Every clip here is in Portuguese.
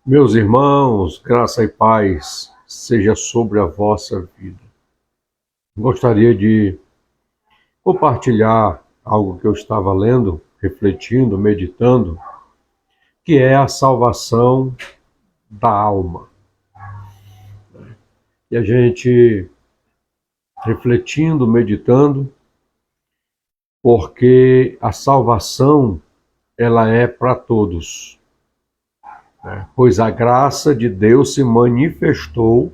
Meus irmãos, graça e paz seja sobre a vossa vida. Gostaria de compartilhar algo que eu estava lendo, refletindo, meditando, que é a salvação da alma. E a gente refletindo, meditando, porque a salvação ela é para todos, né? Pois a graça de Deus se manifestou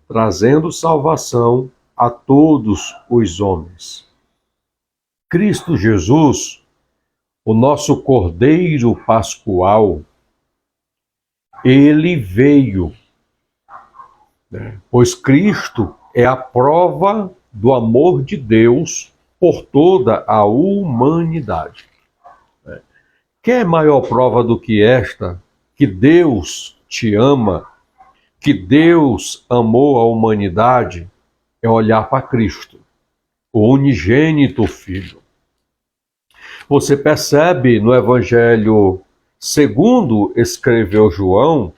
trazendo salvação a todos os homens. Cristo Jesus, o nosso Cordeiro Pascual, ele veio, né? Pois Cristo é a prova do amor de Deus por toda a humanidade. Quer maior prova do que esta, que Deus te ama, que Deus amou a humanidade, é olhar para Cristo, o unigênito Filho. Você percebe no Evangelho segundo escreveu João,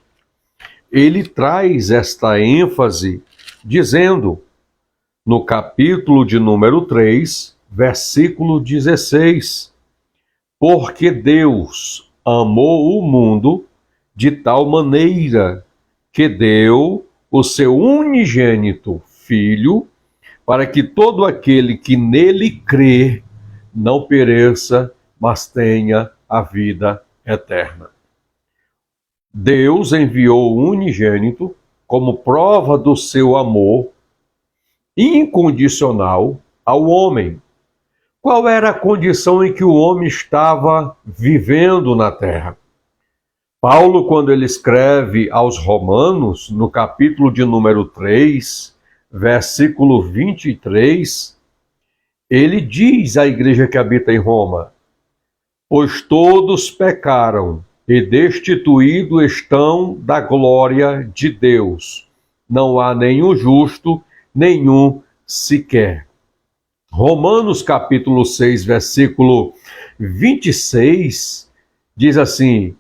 ele traz esta ênfase dizendo, no capítulo de número 3, versículo 16, porque Deus amou o mundo de tal maneira que deu o seu unigênito Filho, para que todo aquele que nele crê não pereça, mas tenha a vida eterna. Deus enviou o unigênito como prova do seu amor incondicional ao homem. Qual era a condição em que o homem estava vivendo na terra? Paulo, quando ele escreve aos Romanos, no capítulo de número 3, versículo 23, ele diz à igreja que habita em Roma: pois todos pecaram e destituídos estão da glória de Deus. Não há nenhum justo, nenhum sequer. Romanos capítulo 6, versículo 26, diz assim: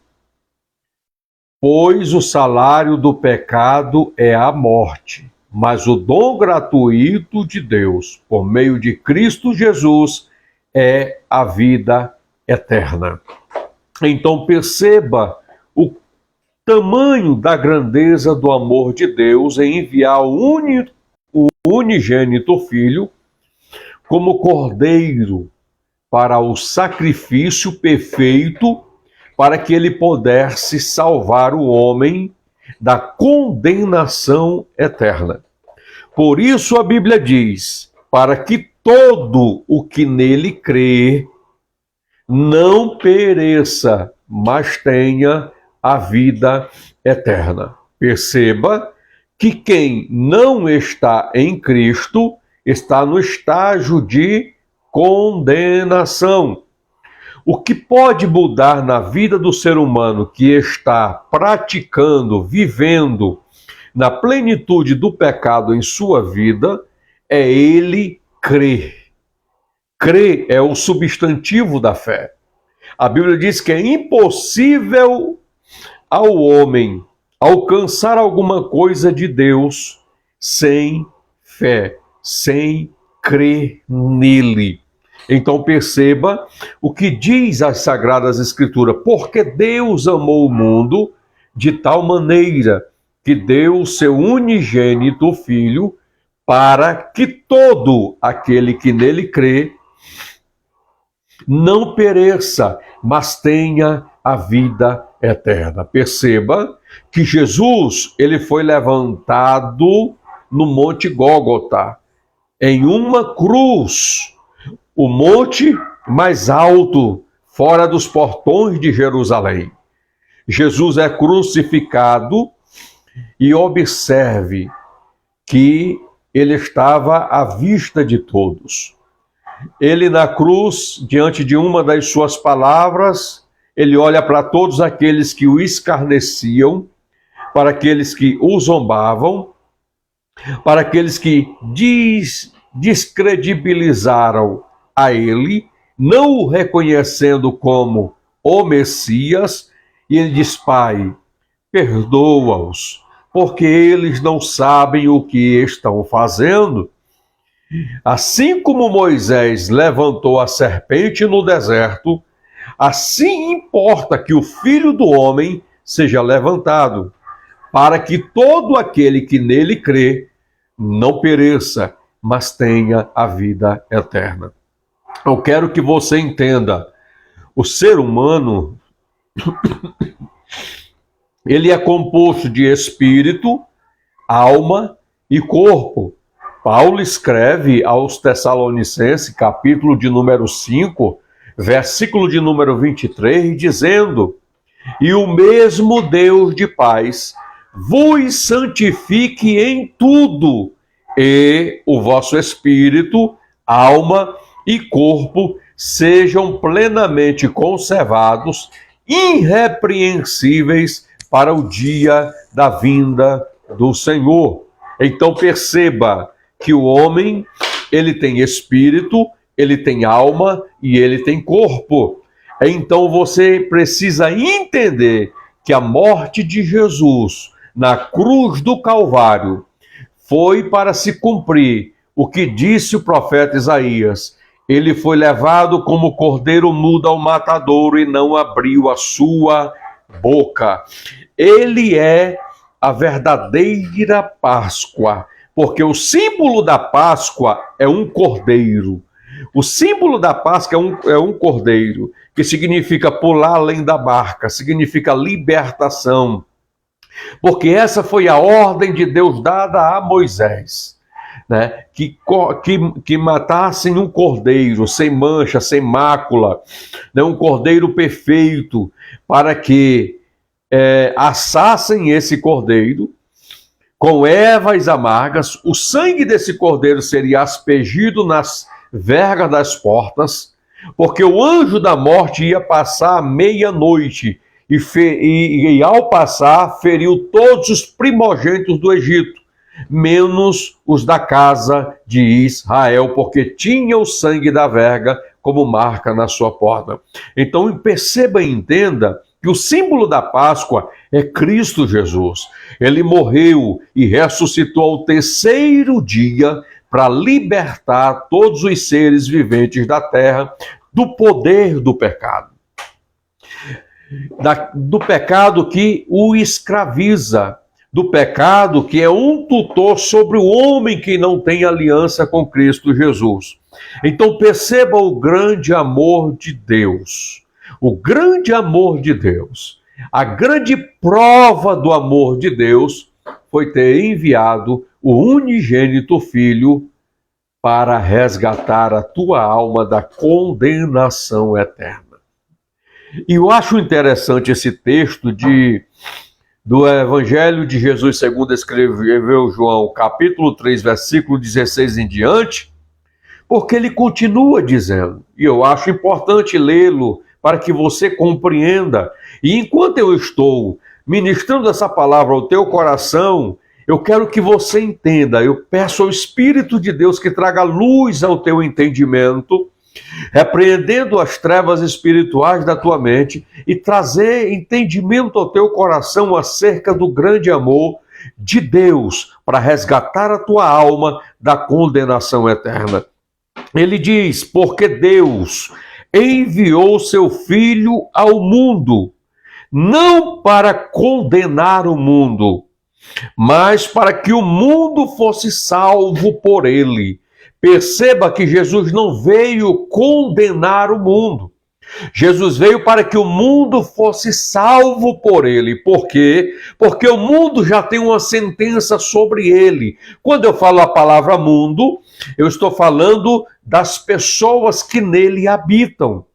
pois o salário do pecado é a morte, mas o dom gratuito de Deus, por meio de Cristo Jesus, é a vida eterna. Então perceba o tamanho da grandeza do amor de Deus em enviar o unigênito Filho como cordeiro para o sacrifício perfeito, para que ele pudesse salvar o homem da condenação eterna. Por isso a Bíblia diz, para que todo o que nele crê não pereça, mas tenha a vida eterna. Perceba que quem não está em Cristo está no estágio de condenação. O que pode mudar na vida do ser humano que está praticando, vivendo na plenitude do pecado em sua vida, é ele crer. Crer é o substantivo da fé. A Bíblia diz que é impossível ao homem alcançar alguma coisa de Deus sem fé, sem crer nele. Então perceba o que diz as Sagradas Escrituras, porque Deus amou o mundo de tal maneira que deu o seu unigênito Filho, para que todo aquele que nele crê não pereça, mas tenha a vida eterna. Perceba que Jesus, ele foi levantado no Monte Gólgota, em uma cruz, o monte mais alto, fora dos portões de Jerusalém. Jesus é crucificado e observe que ele estava à vista de todos. Ele na cruz, diante de uma das suas palavras, ele olha para todos aqueles que o escarneciam, para aqueles que o zombavam, para aqueles que descredibilizaram a ele, não o reconhecendo como o Messias, e ele diz: Pai, perdoa-os, porque eles não sabem o que estão fazendo. Assim como Moisés levantou a serpente no deserto, assim importa que o Filho do Homem seja levantado, para que todo aquele que nele crê não pereça, mas tenha a vida eterna. Eu quero que você entenda, o ser humano, ele é composto de espírito, alma e corpo. Paulo escreve aos Tessalonicenses, capítulo de número 5, versículo de número 23, dizendo: E o mesmo Deus de paz vos santifique em tudo, e o vosso espírito, alma e corpo sejam plenamente conservados, irrepreensíveis para o dia da vinda do Senhor. Então perceba que o homem, ele tem espírito, ele tem alma e ele tem corpo. Então você precisa entender que a morte de Jesus na cruz do Calvário foi para se cumprir o que disse o profeta Isaías. Ele foi levado como cordeiro mudo ao matadouro e não abriu a sua boca. Ele é a verdadeira Páscoa, porque o símbolo da Páscoa é um cordeiro. O símbolo da Páscoa é um cordeiro, que significa pular além da barca, significa libertação. Porque essa foi a ordem de Deus dada a Moisés, né? Que matassem um cordeiro sem mancha, sem mácula, né? Um cordeiro perfeito, para que assassem esse cordeiro com ervas amargas. O sangue desse cordeiro seria aspergido nas vergas das portas, porque o anjo da morte ia passar à meia-noite e ao passar feriu todos os primogênitos do Egito, menos os da casa de Israel, porque tinha o sangue da verga como marca na sua porta. Então perceba e entenda que o símbolo da Páscoa é Cristo Jesus. Ele morreu e ressuscitou ao terceiro dia para libertar todos os seres viventes da terra do poder do pecado. Do pecado que o escraviza, do pecado que é um tutor sobre o homem que não tem aliança com Cristo Jesus. Então perceba o grande amor de Deus. O grande amor de Deus. A grande prova do amor de Deus foi ter enviado o unigênito Filho para resgatar a tua alma da condenação eterna. E eu acho interessante esse texto do Evangelho de Jesus segundo escreveu João, capítulo 3, versículo 16 em diante, porque ele continua dizendo, e eu acho importante lê-lo para que você compreenda. E enquanto eu estou ministrando essa palavra ao teu coração, eu quero que você entenda. Eu peço ao Espírito de Deus que traga luz ao teu entendimento, repreendendo as trevas espirituais da tua mente e trazer entendimento ao teu coração acerca do grande amor de Deus para resgatar a tua alma da condenação eterna. Ele diz, porque Deus enviou seu Filho ao mundo, não para condenar o mundo, mas para que o mundo fosse salvo por ele. Perceba que Jesus não veio condenar o mundo. Jesus veio para que o mundo fosse salvo por ele. Por quê? Porque o mundo já tem uma sentença sobre ele. Quando eu falo a palavra mundo, eu estou falando das pessoas que nele habitam.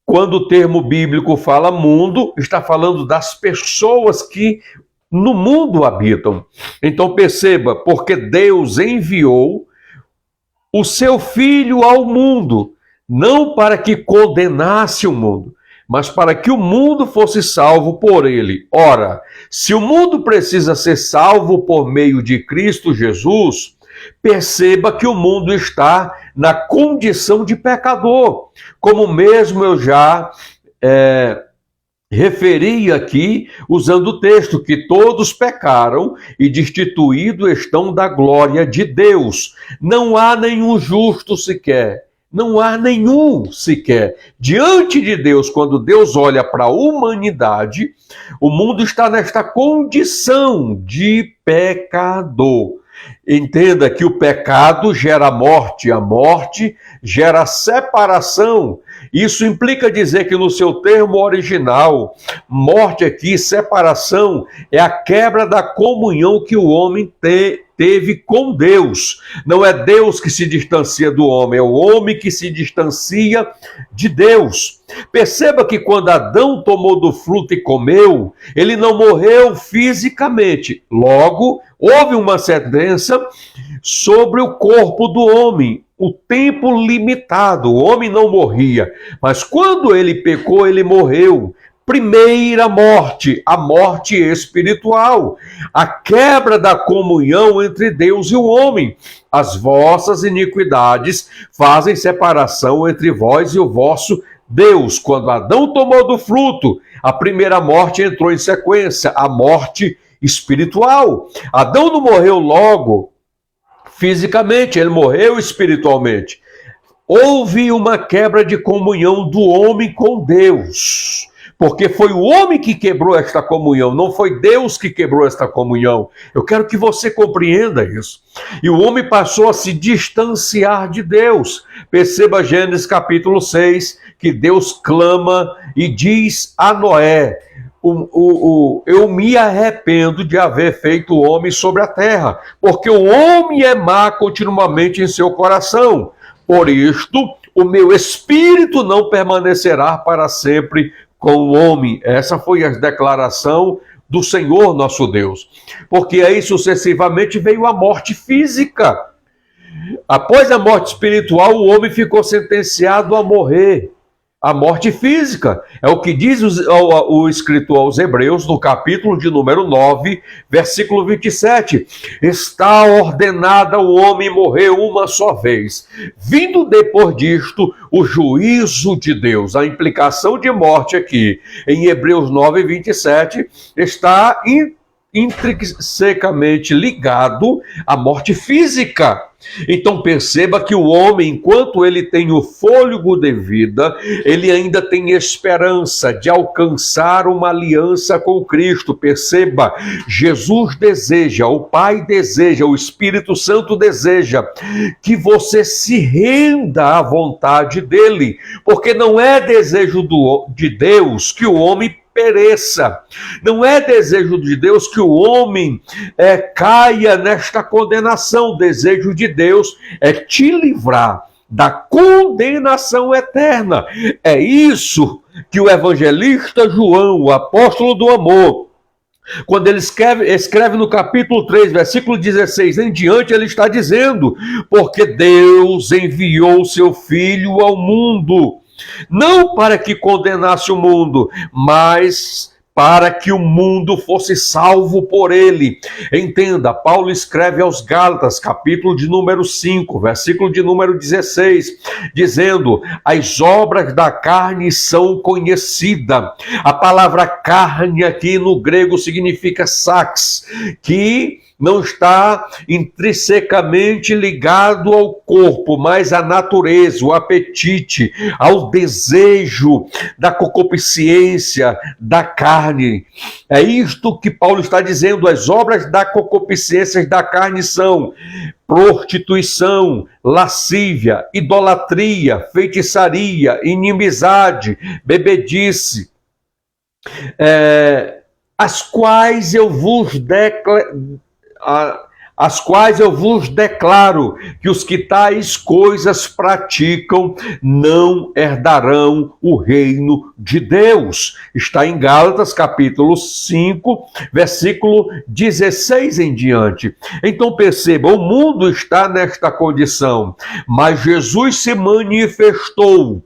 Quando o termo bíblico fala mundo, está falando das pessoas que no mundo habitam. Então perceba, porque Deus enviou o seu Filho ao mundo, não para que condenasse o mundo, mas para que o mundo fosse salvo por ele. Ora, se o mundo precisa ser salvo por meio de Cristo Jesus, perceba que o mundo está na condição de pecador, como mesmo eu já referi aqui, usando o texto, que todos pecaram e destituídos estão da glória de Deus. Não há nenhum justo sequer. Não há nenhum sequer. Diante de Deus, quando Deus olha para a humanidade, o mundo está nesta condição de pecador. Entenda que o pecado gera morte, a morte gera separação. Isso implica dizer que no seu termo original, morte aqui, separação, é a quebra da comunhão que o homem teve com Deus. Não é Deus que se distancia do homem, é o homem que se distancia de Deus. Perceba que quando Adão tomou do fruto e comeu, ele não morreu fisicamente. Logo, houve uma sentença sobre o corpo do homem, o tempo limitado. O homem não morria, mas quando ele pecou, ele morreu. Primeira morte, a morte espiritual, a quebra da comunhão entre Deus e o homem. As vossas iniquidades fazem separação entre vós e o vosso Deus. Quando Adão tomou do fruto, a primeira morte entrou em sequência, a morte espiritual. Adão não morreu logo fisicamente, ele morreu espiritualmente. Houve uma quebra de comunhão do homem com Deus, porque foi o homem que quebrou esta comunhão, não foi Deus que quebrou esta comunhão. Eu quero que você compreenda isso. E o homem passou a se distanciar de Deus. Perceba Gênesis capítulo 6, que Deus clama e diz a Noé: eu me arrependo de haver feito o homem sobre a terra, porque o homem é má continuamente em seu coração. Por isto, o meu espírito não permanecerá para sempre com o homem. Essa foi a declaração do Senhor nosso Deus. Porque aí sucessivamente veio a morte física. Após a morte espiritual, o homem ficou sentenciado a morrer. A morte física. É o que diz o escritor aos Hebreus, no capítulo de número 9, versículo 27. Está ordenada o homem morrer uma só vez. Vindo depois disto, o juízo de Deus. A implicação de morte aqui, em Hebreus 9, 27, está intrinsecamente ligado à morte física. Então perceba que o homem, enquanto ele tem o fôlego de vida, ele ainda tem esperança de alcançar uma aliança com Cristo. Perceba, Jesus deseja, o Pai deseja, o Espírito Santo deseja que você se renda à vontade dele, porque não é desejo de Deus que o homem pereça. Não é desejo de Deus que o homem caia nesta condenação. O desejo de Deus é te livrar da condenação eterna. É isso que o evangelista João, o apóstolo do amor, quando ele escreve no capítulo 3, versículo 16 em diante, ele está dizendo: porque Deus enviou seu Filho ao mundo, não para que condenasse o mundo, mas para que o mundo fosse salvo por ele. Entenda, Paulo escreve aos Gálatas, capítulo de número 5, versículo de número 16, dizendo: as obras da carne são conhecidas. A palavra carne aqui no grego significa sax, que não está intrinsecamente ligado ao corpo, mas à natureza, o apetite, ao desejo da concupiscência da carne. É isto que Paulo está dizendo: as obras da concupiscência da carne são prostituição, lascívia, idolatria, feitiçaria, inimizade, bebedice, as quais eu vos declaro que os que tais coisas praticam não herdarão o reino de Deus. Está em Gálatas capítulo 5, versículo 16 em diante. Então perceba, o mundo está nesta condição, mas Jesus se manifestou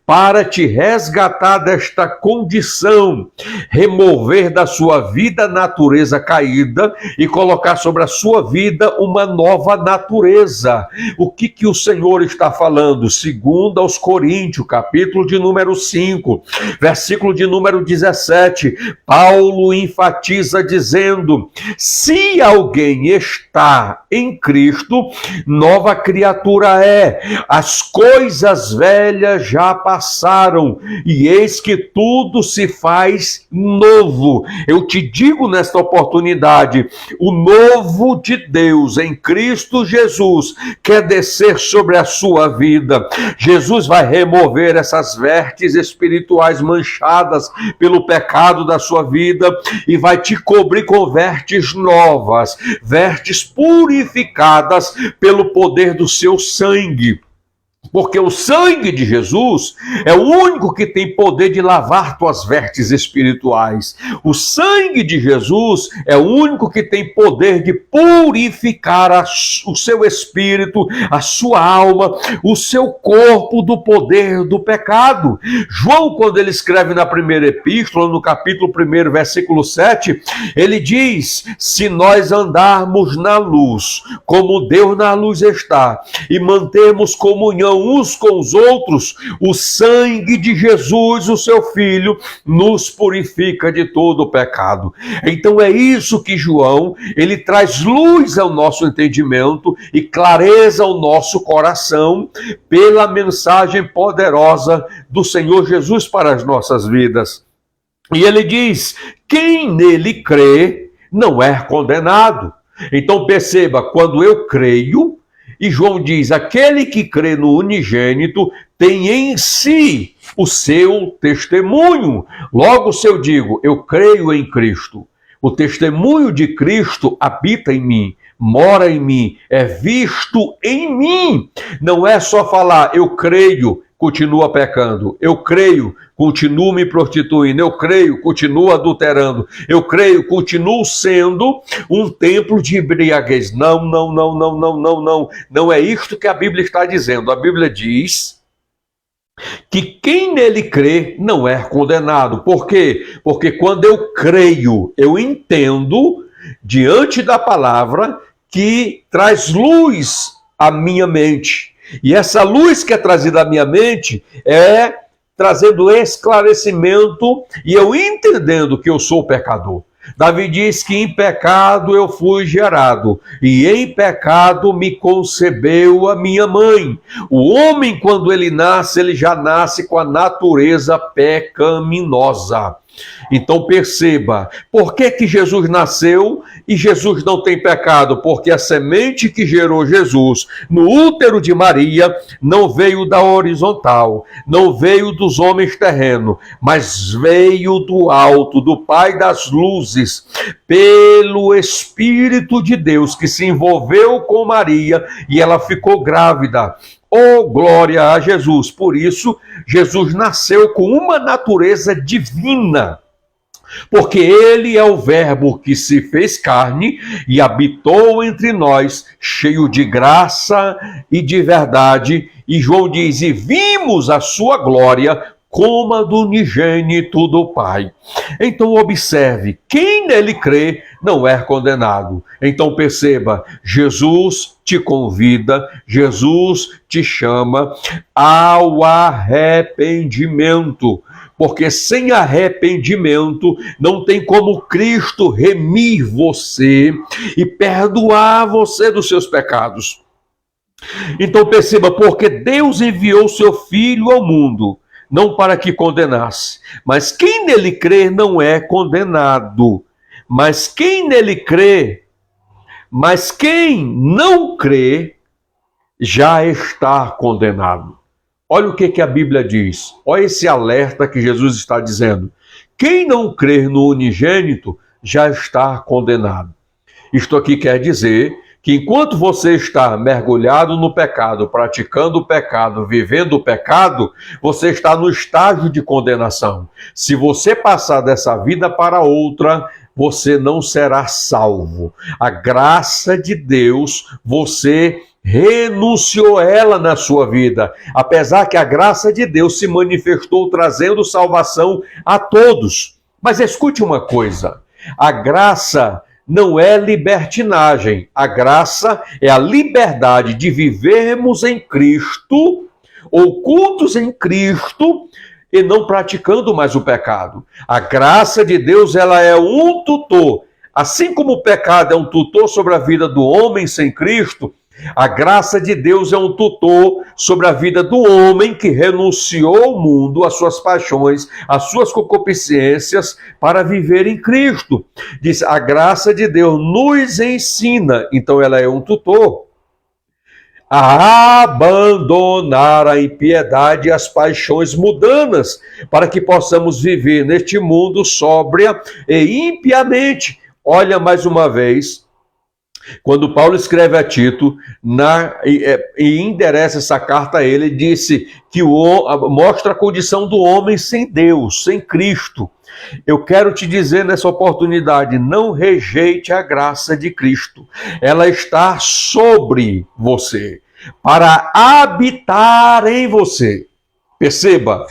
para te resgatar desta condição, remover da sua vida a natureza caída e colocar sobre a sua vida uma nova natureza. O que o Senhor está falando? Segundo aos Coríntios, capítulo de número 5, versículo de número 17, Paulo enfatiza dizendo: se alguém está em Cristo, nova criatura é, as coisas velhas já passaram, e eis que tudo se faz novo. Eu te digo nesta oportunidade, o novo de Deus em Cristo Jesus quer descer sobre a sua vida. Jesus vai remover essas vestes espirituais manchadas pelo pecado da sua vida e vai te cobrir com vestes novas, vestes purificadas pelo poder do seu sangue. Porque o sangue de Jesus é o único que tem poder de lavar tuas vestes espirituais. O sangue de Jesus é o único que tem poder de purificar o seu espírito, a sua alma, o seu corpo do poder do pecado. João, quando ele escreve na primeira epístola, no capítulo 1, versículo 7, ele diz: se nós andarmos na luz, como Deus na luz está, e mantermos comunhão uns com os outros, o sangue de Jesus, o seu Filho, nos purifica de todo o pecado. Então é isso que João, ele traz luz ao nosso entendimento e clareza ao nosso coração pela mensagem poderosa do Senhor Jesus para as nossas vidas. E ele diz: quem nele crê não é condenado. Então perceba, quando eu creio, e João diz: aquele que crê no unigênito tem em si o seu testemunho. Logo, se eu digo, eu creio em Cristo, o testemunho de Cristo habita em mim, mora em mim, é visto em mim. Não é só falar, eu creio, continua pecando. Eu creio, continuo me prostituindo. Eu creio, continuo adulterando. Eu creio, continuo sendo um templo de embriaguez. Não. Não é isto que a Bíblia está dizendo. A Bíblia diz que quem nele crê não é condenado. Por quê? Porque quando eu creio, eu entendo, diante da palavra, que traz luz à minha mente. E essa luz que é trazida à minha mente é trazendo esclarecimento e eu entendendo que eu sou pecador. Davi diz que em pecado eu fui gerado e em pecado me concebeu a minha mãe. O homem, quando ele nasce, ele já nasce com a natureza pecaminosa. Então perceba, por que Jesus nasceu e Jesus não tem pecado? Porque a semente que gerou Jesus no útero de Maria não veio da horizontal, não veio dos homens terrenos, mas veio do alto, do Pai das luzes, pelo Espírito de Deus que se envolveu com Maria e ela ficou grávida. Oh, glória a Jesus! Por isso, Jesus nasceu com uma natureza divina, porque ele é o verbo que se fez carne e habitou entre nós, cheio de graça e de verdade. E João diz, e vimos a sua glória como a do unigênito do Pai. Então observe, quem nele crê não é condenado. Então perceba, Jesus te convida, Jesus te chama ao arrependimento. Porque sem arrependimento não tem como Cristo remir você e perdoar você dos seus pecados. Então perceba, porque Deus enviou seu Filho ao mundo, não para que condenasse, mas quem nele crê não é condenado. Mas quem nele crê, mas quem não crê, já está condenado. Olha o que a Bíblia diz. Olha esse alerta que Jesus está dizendo. Quem não crer no unigênito já está condenado. Isto aqui quer dizer que enquanto você está mergulhado no pecado, praticando o pecado, vivendo o pecado, você está no estágio de condenação. Se você passar dessa vida para outra, você não será salvo. A graça de Deus, você renunciou ela na sua vida, apesar que a graça de Deus se manifestou trazendo salvação a todos. Mas escute uma coisa, a graça não é libertinagem, a graça é a liberdade de vivermos em Cristo, ocultos em Cristo, e não praticando mais o pecado. A graça de Deus, ela é um tutor. Assim como o pecado é um tutor sobre a vida do homem sem Cristo, a graça de Deus é um tutor sobre a vida do homem que renunciou ao mundo, às suas paixões, às suas concupiscências, para viver em Cristo. Diz, a graça de Deus nos ensina, então ela é um tutor, a abandonar a impiedade e as paixões mundanas, para que possamos viver neste mundo sóbria e impiamente. Olha mais uma vez, quando Paulo escreve a Tito e endereça essa carta a ele, disse que mostra a condição do homem sem Deus, sem Cristo. Eu quero te dizer nessa oportunidade, não rejeite a graça de Cristo. Ela está sobre você, para habitar em você. Perceba,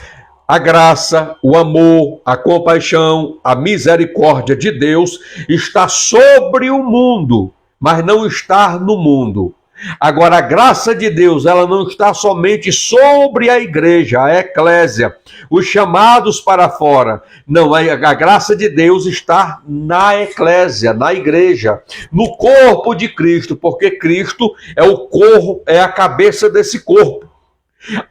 a graça, o amor, a compaixão, a misericórdia de Deus está sobre o mundo, mas não está no mundo. Agora, a graça de Deus, ela não está somente sobre a igreja, a eclésia, os chamados para fora. Não, a graça de Deus está na eclésia, na igreja, no corpo de Cristo, porque Cristo é o corpo, é a cabeça desse corpo.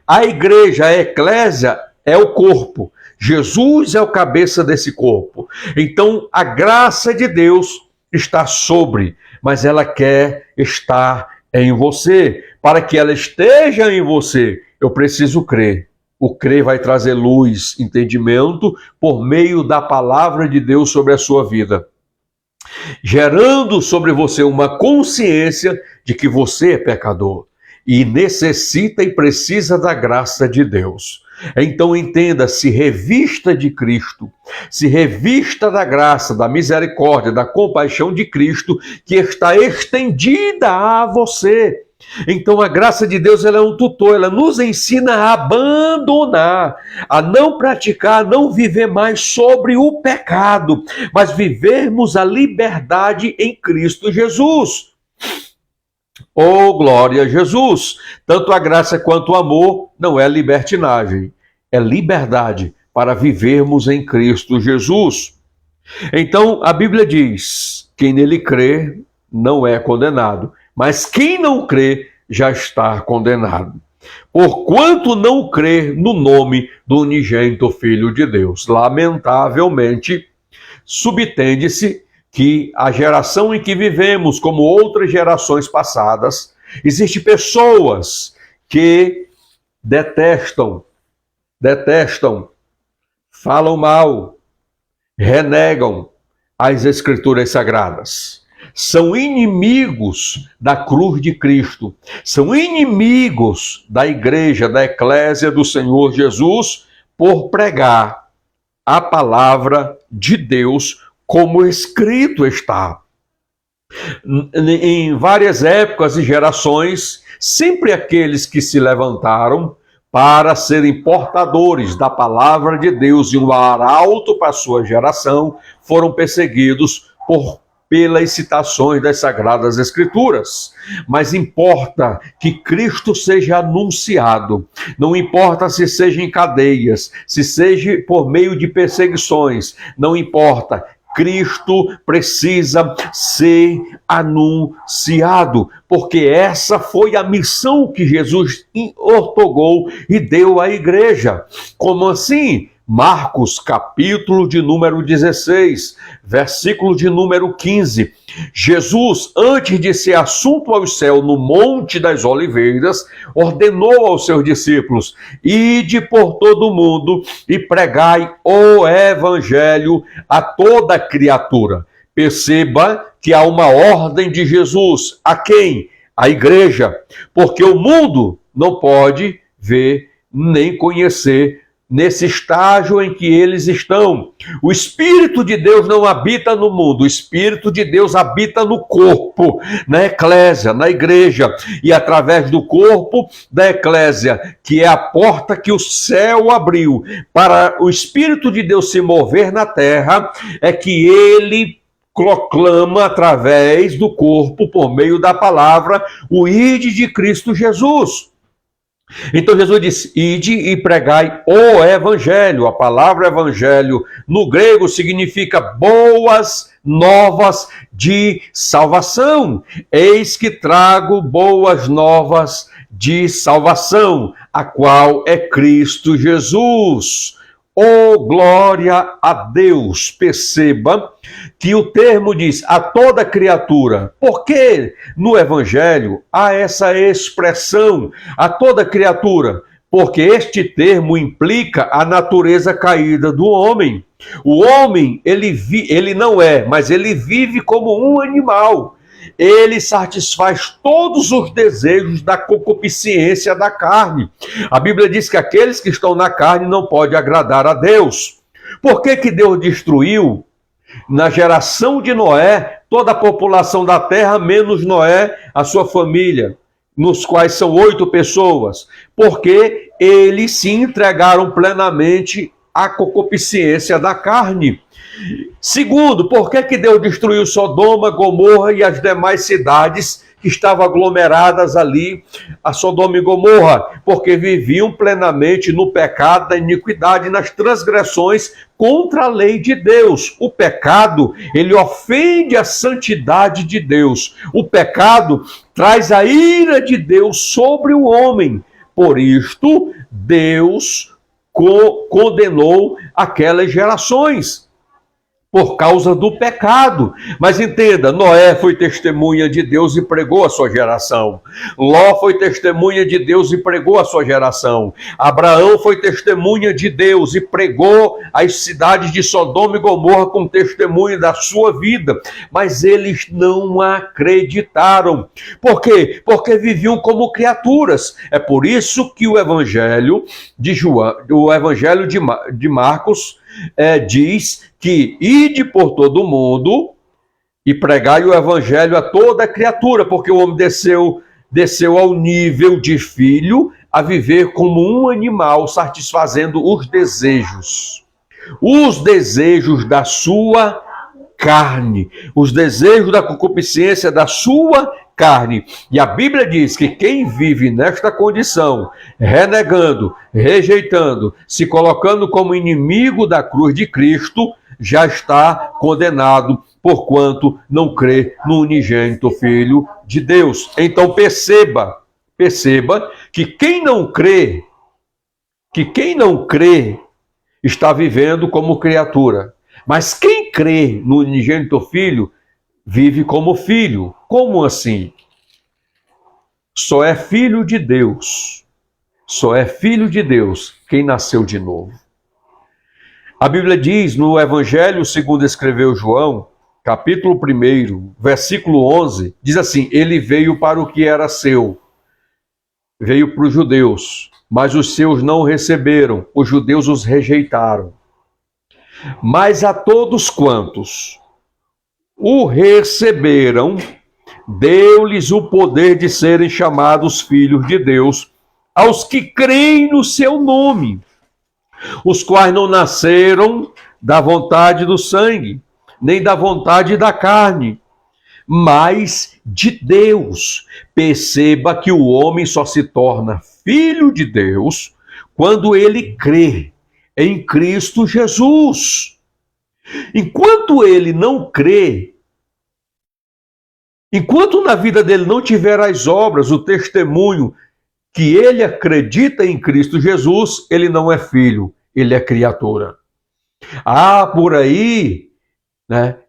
A igreja, a eclésia, é o corpo. Jesus é o cabeça desse corpo. Então, a graça de Deus está sobre, mas ela quer estar em você. Para que ela esteja em você, eu preciso crer. O crer vai trazer luz, entendimento, por meio da palavra de Deus sobre a sua vida, gerando sobre você uma consciência de que você é pecador e necessita e precisa da graça de Deus. Então entenda, se revista de Cristo, se revista da graça, da misericórdia, da compaixão de Cristo, que está estendida a você. Então a graça de Deus, ela é um tutor, ela nos ensina a abandonar, a não praticar, a não viver mais sobre o pecado, mas vivermos a liberdade em Cristo Jesus. Oh, glória a Jesus! Tanto a graça quanto o amor não é libertinagem, é liberdade para vivermos em Cristo Jesus. Então, a Bíblia diz, quem nele crê não é condenado, mas quem não crê já está condenado. Porquanto não crê no nome do unigênito Filho de Deus. Lamentavelmente, subtende-se que a geração em que vivemos, como outras gerações passadas, existem pessoas que detestam, falam mal, renegam as Escrituras Sagradas. São inimigos da cruz de Cristo, são inimigos da igreja, da eclésia do Senhor Jesus, por pregar a palavra de Deus como escrito está. Em várias épocas e gerações, sempre aqueles que se levantaram para serem portadores da palavra de Deus e um arauto para a sua geração, foram perseguidos pelas citações das Sagradas Escrituras. Mas importa que Cristo seja anunciado. Não importa se seja em cadeias, se seja por meio de perseguições, não importa. Cristo precisa ser anunciado, porque essa foi a missão que Jesus outorgou e deu à igreja. Como assim? Marcos, capítulo de número 16, versículo de número 15. Jesus, antes de ser assunto ao céu no Monte das Oliveiras, ordenou aos seus discípulos: ide por todo o mundo e pregai o evangelho a toda criatura. Perceba que há uma ordem de Jesus. A quem? A igreja. Porque o mundo não pode ver nem conhecer nesse estágio em que eles estão. O Espírito de Deus não habita no mundo, o Espírito de Deus habita no corpo, na eclésia, na igreja, e através do corpo da eclésia, que é a porta que o céu abriu para o Espírito de Deus se mover na terra, é que ele proclama através do corpo, por meio da palavra, o ide de Cristo Jesus. Então Jesus disse, ide e pregai o evangelho. A palavra evangelho no grego significa boas novas de salvação. Eis que trago boas novas de salvação, a qual é Cristo Jesus. Oh, glória a Deus! Perceba que o termo diz a toda criatura. Porque no Evangelho há essa expressão, a toda criatura? Porque este termo implica a natureza caída do homem. O homem, ele não é, mas ele vive como um animal. Ele satisfaz todos os desejos da concupiscência da carne. A Bíblia diz que aqueles que estão na carne não podem agradar a Deus. Por que que Deus destruiu, na geração de Noé, toda a população da terra, menos Noé, a sua família, nos quais são 8 pessoas? Porque eles se entregaram plenamente à concupiscência da carne. Segundo, por que que Deus destruiu Sodoma, Gomorra e as demais cidades que estavam aglomeradas ali, a Sodoma e Gomorra? Porque viviam plenamente no pecado, da iniquidade, nas transgressões contra a lei de Deus. O pecado, ele ofende a santidade de Deus. O pecado traz a ira de Deus sobre o homem. Por isto, Deus condenou aquelas gerações, por causa do pecado. Mas entenda, Noé foi testemunha de Deus e pregou a sua geração. Ló foi testemunha de Deus e pregou a sua geração. Abraão foi testemunha de Deus e pregou as cidades de Sodoma e Gomorra com testemunho da sua vida. Mas eles não acreditaram. Por quê? Porque viviam como criaturas. É por isso que o Evangelho de Marcos diz que ide por todo mundo e pregai o evangelho a toda criatura, porque o homem desceu ao nível de filho a viver como um animal, satisfazendo os desejos da sua carne, os desejos da concupiscência da sua carne. E a Bíblia diz que quem vive nesta condição, renegando, rejeitando, se colocando como inimigo da cruz de Cristo, já está condenado, porquanto não crê no unigênito Filho de Deus. Então perceba que quem não crê está vivendo como criatura. Mas quem crê no unigênito Filho, vive como filho. Como assim? Só é filho de Deus. Só é filho de Deus quem nasceu de novo. A Bíblia diz no Evangelho segundo escreveu João, capítulo 1, versículo 11, diz assim, ele veio para o que era seu. Veio para os judeus, mas os seus não o receberam. Os judeus os rejeitaram. Mas a todos quantos o receberam, deu-lhes o poder de serem chamados filhos de Deus, aos que creem no seu nome, os quais não nasceram da vontade do sangue, nem da vontade da carne, mas de Deus. Perceba que o homem só se torna filho de Deus quando ele crê em Cristo Jesus. Enquanto ele não crê, enquanto na vida dele não tiver as obras, o testemunho que ele acredita em Cristo Jesus, ele não é filho, ele é criatura. Há por aí,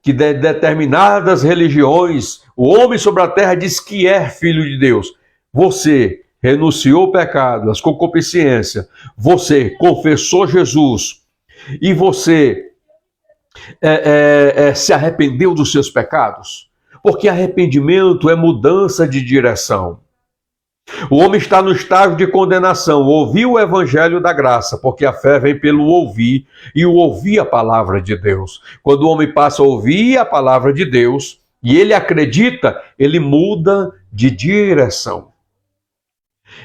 que de determinadas religiões, o homem sobre a terra diz que é filho de Deus. Você renunciou ao pecado, às concupiscências, você confessou Jesus e você se arrependeu dos seus pecados? Porque arrependimento é mudança de direção. O homem está no estágio de condenação. Ouviu o evangelho da graça, porque a fé vem pelo ouvir, e o ouvir a palavra de Deus. Quando o homem passa a ouvir a palavra de Deus, e ele acredita, ele muda de direção.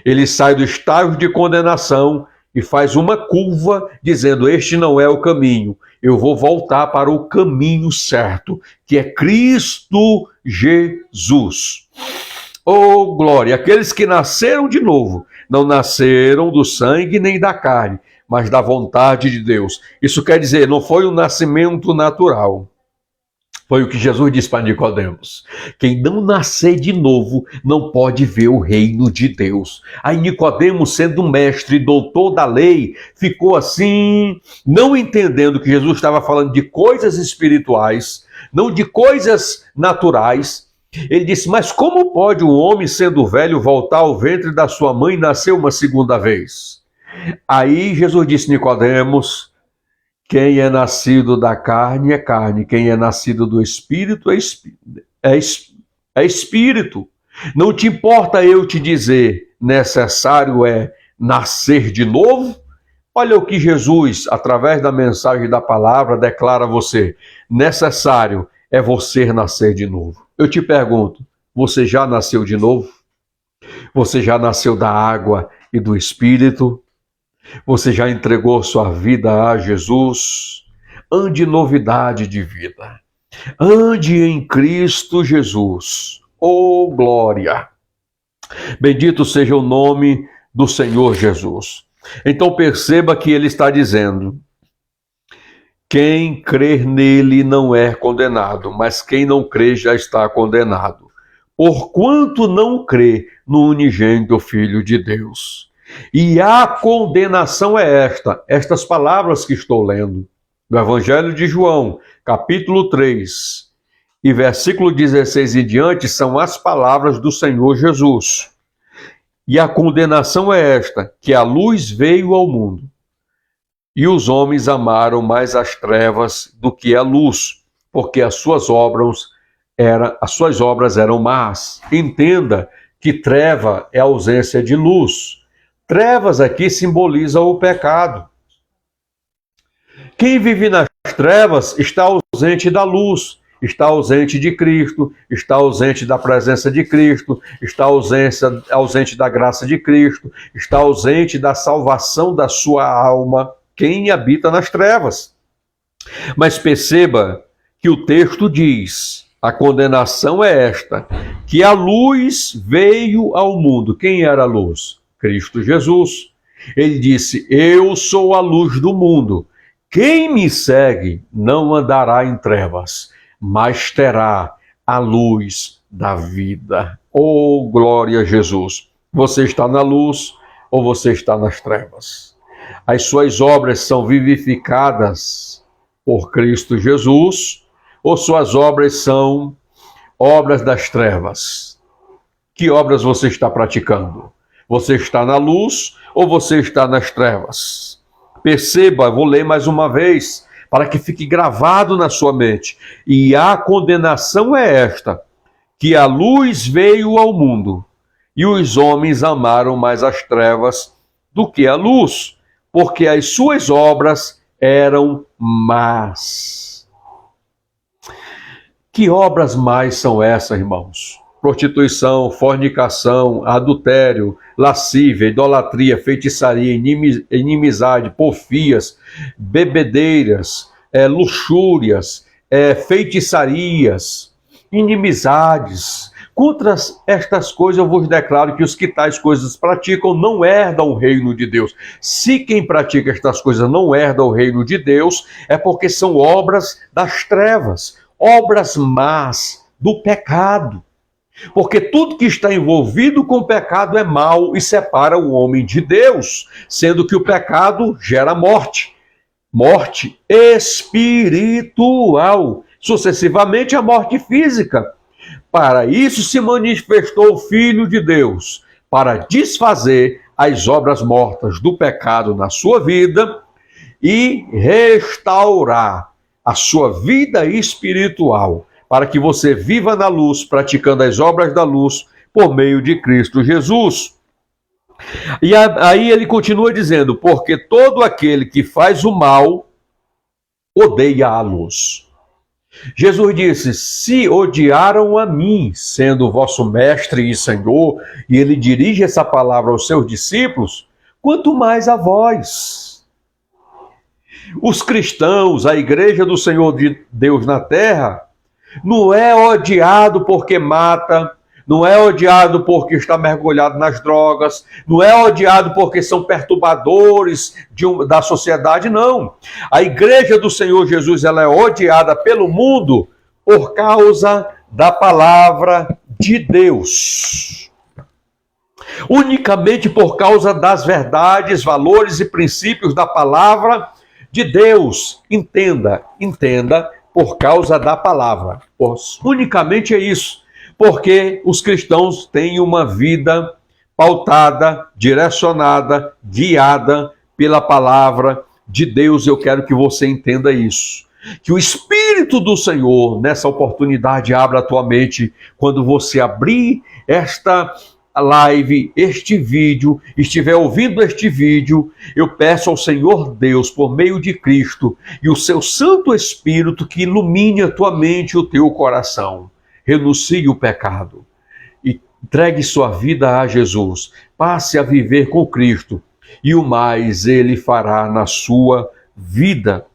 Ele sai do estágio de condenação e faz uma curva, dizendo: este não é o caminho, eu vou voltar para o caminho certo, que é Cristo Jesus. Oh, glória! Aqueles que nasceram de novo, não nasceram do sangue nem da carne, mas da vontade de Deus. Isso quer dizer, não foi um nascimento natural. Foi o que Jesus disse para Nicodemos. Quem não nascer de novo não pode ver o reino de Deus. Aí Nicodemos, sendo mestre, doutor da lei, ficou assim, não entendendo que Jesus estava falando de coisas espirituais, não de coisas naturais. Ele disse: mas como pode um homem, sendo velho, voltar ao ventre da sua mãe e nascer uma segunda vez? Aí Jesus disse: Nicodemos, quem é nascido da carne é carne, quem é nascido do Espírito é Espírito. Não te importa eu te dizer, necessário é nascer de novo? Olha o que Jesus, através da mensagem da palavra, declara a você: necessário é você nascer de novo. Eu te pergunto, você já nasceu de novo? Você já nasceu da água e do Espírito? Você já entregou sua vida a Jesus? Ande em novidade de vida. Ande em Cristo Jesus. Oh, glória! Bendito seja o nome do Senhor Jesus. Então perceba que ele está dizendo: quem crer nele não é condenado, mas quem não crê já está condenado, porquanto não crê no unigênito Filho de Deus. E a condenação é estas palavras que estou lendo, do Evangelho de João, capítulo 3, e versículo 16 em diante, são as palavras do Senhor Jesus. E a condenação é esta, que a luz veio ao mundo, e os homens amaram mais as trevas do que a luz, porque as suas obras eram más. Entenda que treva é ausência de luz. Trevas aqui simboliza o pecado. Quem vive nas trevas está ausente da luz, está ausente de Cristo, está ausente da presença de Cristo, está ausente da graça de Cristo, está ausente da salvação da sua alma. Quem habita nas trevas. Mas perceba que o texto diz: a condenação é esta, que a luz veio ao mundo. Quem era a luz? Cristo Jesus. Ele disse: eu sou a luz do mundo. Quem me segue não andará em trevas, mas terá a luz da vida. Oh, glória a Jesus! Você está na luz ou você está nas trevas? As suas obras são vivificadas por Cristo Jesus, ou suas obras são obras das trevas? Que obras você está praticando? Você está na luz ou você está nas trevas? Perceba, vou ler mais uma vez, para que fique gravado na sua mente. E a condenação é esta, que a luz veio ao mundo, e os homens amaram mais as trevas do que a luz, porque as suas obras eram más. Que obras mais são essas, irmãos? Prostituição, fornicação, adultério, lascívia, idolatria, feitiçaria, inimizade, porfias, bebedeiras, luxúrias, feitiçarias, inimizades. Contra estas coisas eu vos declaro que os que tais coisas praticam não herdam o reino de Deus. Se quem pratica estas coisas não herda o reino de Deus, é porque são obras das trevas, obras más do pecado. Porque tudo que está envolvido com o pecado é mal e separa o homem de Deus, sendo que o pecado gera morte. Morte espiritual, sucessivamente a morte física. Para isso se manifestou o Filho de Deus, para desfazer as obras mortas do pecado na sua vida e restaurar a sua vida espiritual, para que você viva na luz, praticando as obras da luz, por meio de Cristo Jesus. E aí ele continua dizendo, porque todo aquele que faz o mal odeia a luz. Jesus disse, se odiaram a mim, sendo vosso mestre e senhor, e ele dirige essa palavra aos seus discípulos, quanto mais a vós. Os cristãos, a igreja do Senhor de Deus na terra, não é odiado porque mata, não é odiado porque está mergulhado nas drogas, não é odiado porque são perturbadores da sociedade, não. A igreja do Senhor Jesus, ela é odiada pelo mundo por causa da palavra de Deus. Unicamente por causa das verdades, valores e princípios da palavra de Deus. Entenda, por causa da palavra. Unicamente é isso. Porque os cristãos têm uma vida pautada, direcionada, guiada pela palavra de Deus. Eu quero que você entenda isso. Que o Espírito do Senhor, nessa oportunidade, abra a tua mente. Quando você abrir esta live, este vídeo, estiver ouvindo este vídeo, eu peço ao Senhor Deus, por meio de Cristo, e o seu Santo Espírito, que ilumine a tua mente e o teu coração. Renuncie o pecado, entregue sua vida a Jesus, passe a viver com Cristo e o mais Ele fará na sua vida.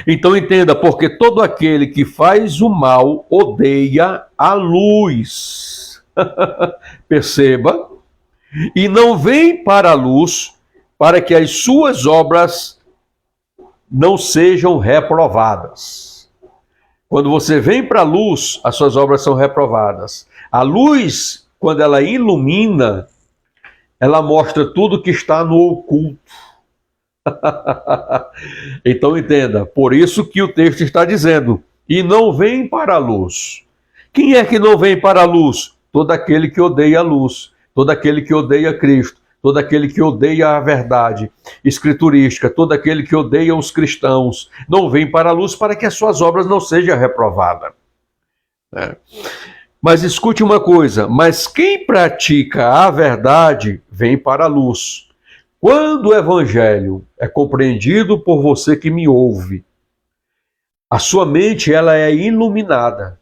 Então entenda, porque todo aquele que faz o mal odeia a luz. Perceba, e não vem para a luz para que as suas obras não sejam reprovadas. Quando você vem para a luz, as suas obras são reprovadas. A luz, quando ela ilumina, ela mostra tudo que está no oculto. Então entenda, por isso que o texto está dizendo, e não vem para a luz. Quem é que não vem para a luz? Todo aquele que odeia a luz, todo aquele que odeia Cristo, todo aquele que odeia a verdade escriturística, todo aquele que odeia os cristãos, não vem para a luz para que as suas obras não sejam reprovadas. Mas escute uma coisa, mas quem pratica a verdade vem para a luz. Quando o evangelho é compreendido por você que me ouve, a sua mente ela é iluminada.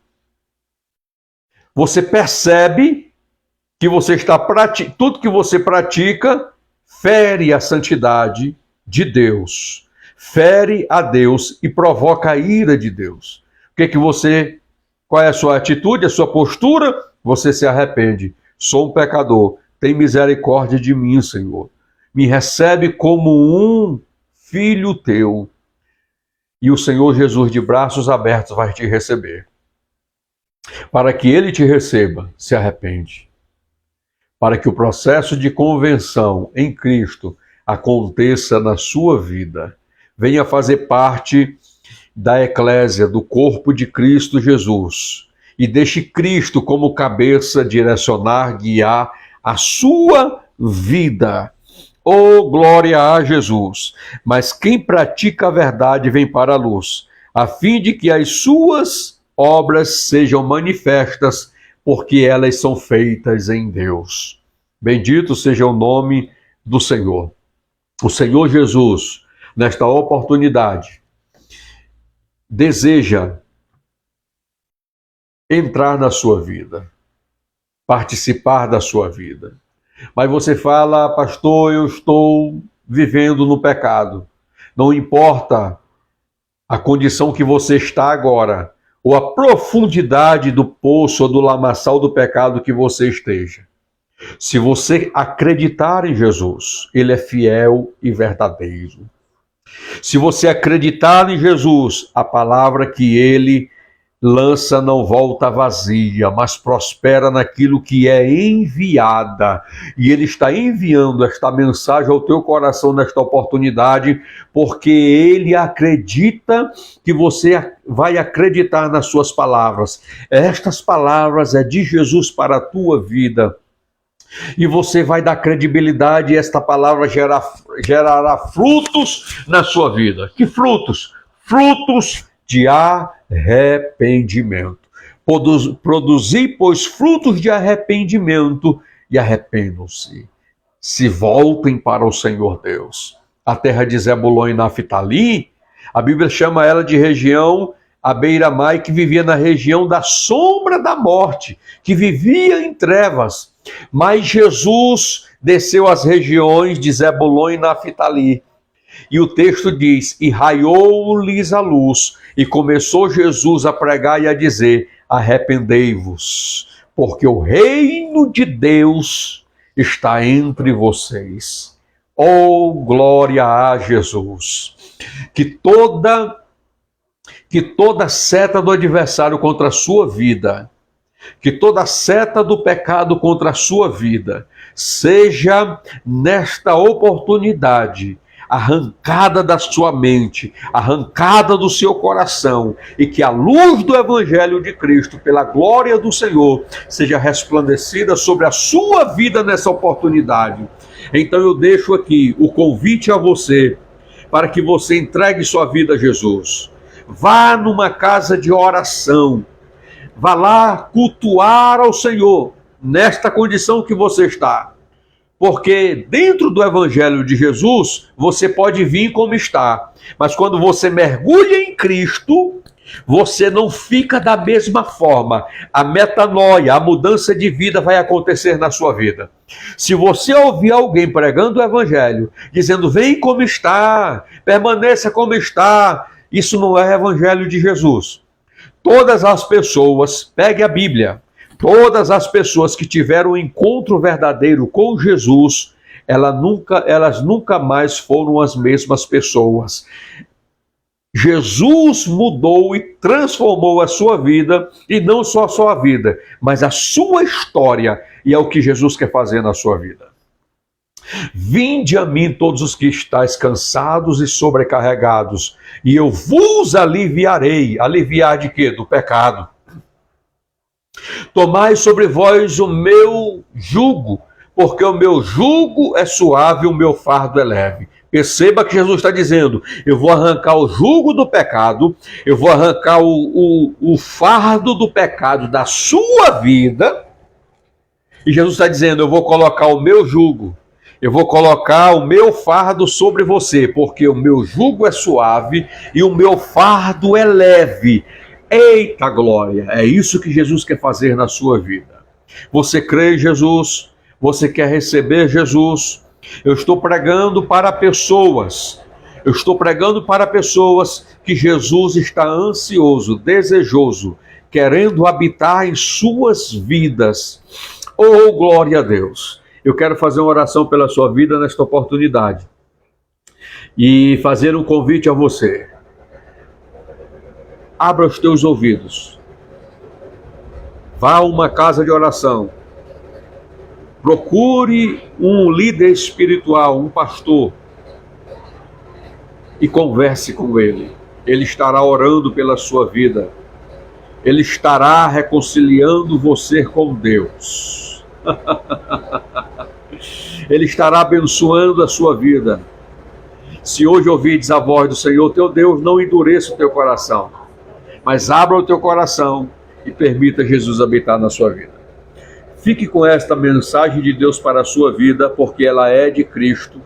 Você percebe que você está tudo que você pratica fere a santidade de Deus, fere a Deus e provoca a ira de Deus. Qual é a sua atitude, a sua postura? Você se arrepende. Sou um pecador, tem misericórdia de mim, Senhor. Me recebe como um filho teu. E o Senhor Jesus de braços abertos vai te receber. Para que ele te receba, se arrepende. Para que o processo de convenção em Cristo aconteça na sua vida. Venha fazer parte da eclésia, do corpo de Cristo Jesus. E deixe Cristo como cabeça direcionar, guiar a sua vida. Oh, glória a Jesus! Mas quem pratica a verdade vem para a luz, a fim de que as suas obras sejam manifestas, porque elas são feitas em Deus. Bendito seja o nome do Senhor. O Senhor Jesus, nesta oportunidade, deseja entrar na sua vida, participar da sua vida. Mas você fala, pastor, eu estou vivendo no pecado. Não importa a condição que você está agora, ou a profundidade do poço ou do lamaçal do pecado que você esteja. Se você acreditar em Jesus, Ele é fiel e verdadeiro. Se você acreditar em Jesus, a palavra que Ele lança não volta vazia, mas prospera naquilo que é enviada. E Ele está enviando esta mensagem ao teu coração nesta oportunidade, porque Ele acredita que você vai acreditar nas suas palavras. Estas palavras é de Jesus para a tua vida. E você vai dar credibilidade e esta palavra gerará frutos na sua vida. Que frutos? Frutos de arrependimento. Produzi, pois, frutos de arrependimento e arrependam-se. Se voltem para o Senhor Deus. A terra de Zebulon e Naftali, a Bíblia chama ela de região à beira-mar, que vivia na região da sombra da morte, que vivia em trevas. Mas Jesus desceu às regiões de Zebulon e Naftali. E o texto diz: e raiou-lhes a luz, e começou Jesus a pregar e a dizer: arrependei-vos, porque o reino de Deus está entre vocês. Oh, glória a Jesus! Que toda seta do adversário contra a sua vida, que toda seta do pecado contra a sua vida, seja nesta oportunidade arrancada da sua mente, arrancada do seu coração, e que a luz do Evangelho de Cristo, pela glória do Senhor, seja resplandecida sobre a sua vida nessa oportunidade. Então eu deixo aqui o convite a você, para que você entregue sua vida a Jesus. Vá numa casa de oração, vá lá cultuar ao Senhor, nesta condição que você está. Porque dentro do Evangelho de Jesus, você pode vir como está. Mas quando você mergulha em Cristo, você não fica da mesma forma. A metanoia, a mudança de vida vai acontecer na sua vida. Se você ouvir alguém pregando o Evangelho, dizendo, vem como está, permaneça como está, isso não é Evangelho de Jesus. Todas as pessoas, pegue a Bíblia, todas as pessoas que tiveram um encontro verdadeiro com Jesus, elas nunca mais foram as mesmas pessoas. Jesus mudou e transformou a sua vida, e não só a sua vida, mas a sua história, e é o que Jesus quer fazer na sua vida. Vinde a mim todos os que estáis cansados e sobrecarregados, e eu vos aliviarei. Aliviar de quê? Do pecado. Tomai sobre vós o meu jugo, porque o meu jugo é suave e o meu fardo é leve. Perceba que Jesus está dizendo, eu vou arrancar o jugo do pecado, eu vou arrancar o fardo do pecado da sua vida, e Jesus está dizendo, eu vou colocar o meu jugo, eu vou colocar o meu fardo sobre você, porque o meu jugo é suave e o meu fardo é leve. Eita glória! É isso que Jesus quer fazer na sua vida. Você crê em Jesus? Você quer receber Jesus? Eu estou pregando para pessoas. Eu estou pregando para pessoas que Jesus está ansioso, desejoso, querendo habitar em suas vidas. Oh, glória a Deus! Eu quero fazer uma oração pela sua vida nesta oportunidade e fazer um convite a você. Abra os teus ouvidos. Vá a uma casa de oração. Procure um líder espiritual, um pastor, e converse com ele. Ele estará orando pela sua vida. Ele estará reconciliando você com Deus. Ele estará abençoando a sua vida. Se hoje ouvides a voz do Senhor teu Deus, não endureça o teu coração, mas abra o teu coração e permita Jesus habitar na sua vida. Fique com esta mensagem de Deus para a sua vida, porque ela é de Cristo.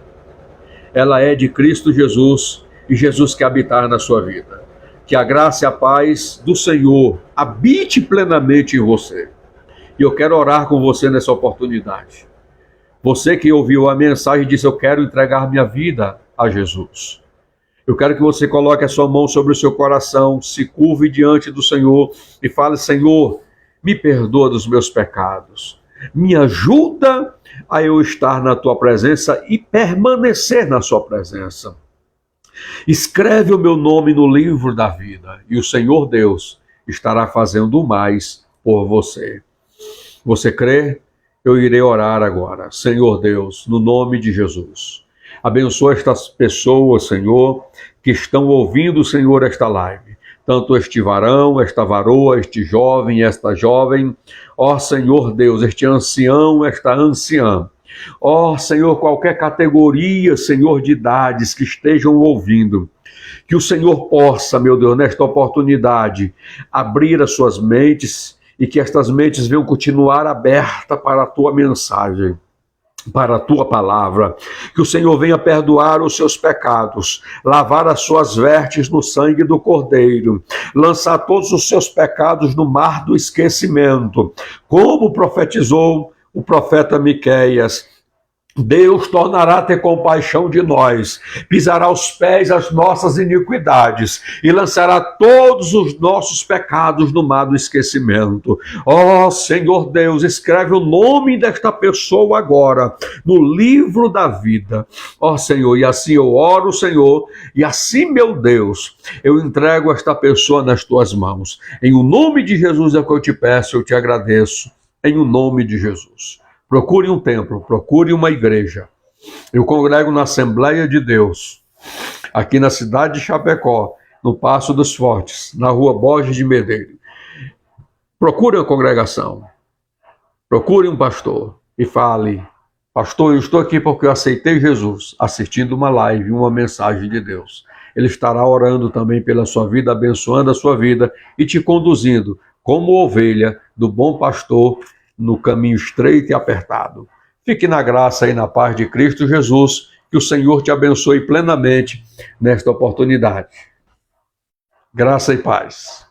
Ela é de Cristo Jesus, e Jesus quer habitar na sua vida. Que a graça e a paz do Senhor habite plenamente em você. E eu quero orar com você nessa oportunidade. Você que ouviu a mensagem e disse, eu quero entregar minha vida a Jesus. Eu quero que você coloque a sua mão sobre o seu coração, se curve diante do Senhor e fale, Senhor, me perdoa dos meus pecados. Me ajuda a eu estar na tua presença e permanecer na sua presença. Escreve o meu nome no livro da vida e o Senhor Deus estará fazendo mais por você. Você crê? Eu irei orar agora. Senhor Deus, no nome de Jesus, abençoa estas pessoas, Senhor, que estão ouvindo, Senhor, esta live. Tanto este varão, esta varoa, este jovem, esta jovem. Ó Senhor Deus, este ancião, esta anciã. Ó Senhor, qualquer categoria, Senhor, de idades que estejam ouvindo. Que o Senhor possa, meu Deus, nesta oportunidade, abrir as suas mentes e que estas mentes venham continuar abertas para a tua mensagem, para a tua palavra. Que o Senhor venha perdoar os seus pecados, lavar as suas vestes no sangue do Cordeiro, lançar todos os seus pecados no mar do esquecimento, como profetizou o profeta Miqueias. Deus tornará a ter compaixão de nós, pisará aos pés as nossas iniquidades e lançará todos os nossos pecados no mar do esquecimento. Ó Senhor Deus, escreve o nome desta pessoa agora no livro da vida. Ó Senhor, e assim eu oro, Senhor, e assim, meu Deus, eu entrego esta pessoa nas tuas mãos. Em o nome de Jesus é o que eu te peço, eu te agradeço. Em o nome de Jesus. Procure um templo, procure uma igreja. Eu congrego na Assembleia de Deus, aqui na cidade de Chapecó, no Paço dos Fortes, na rua Borges de Medeiros. Procure uma congregação, procure um pastor e fale: pastor, eu estou aqui porque eu aceitei Jesus, assistindo uma live, uma mensagem de Deus. Ele estará orando também pela sua vida, abençoando a sua vida e te conduzindo como ovelha do bom pastor no caminho estreito e apertado. Fique na graça e na paz de Cristo Jesus, que o Senhor te abençoe plenamente nesta oportunidade. Graça e paz.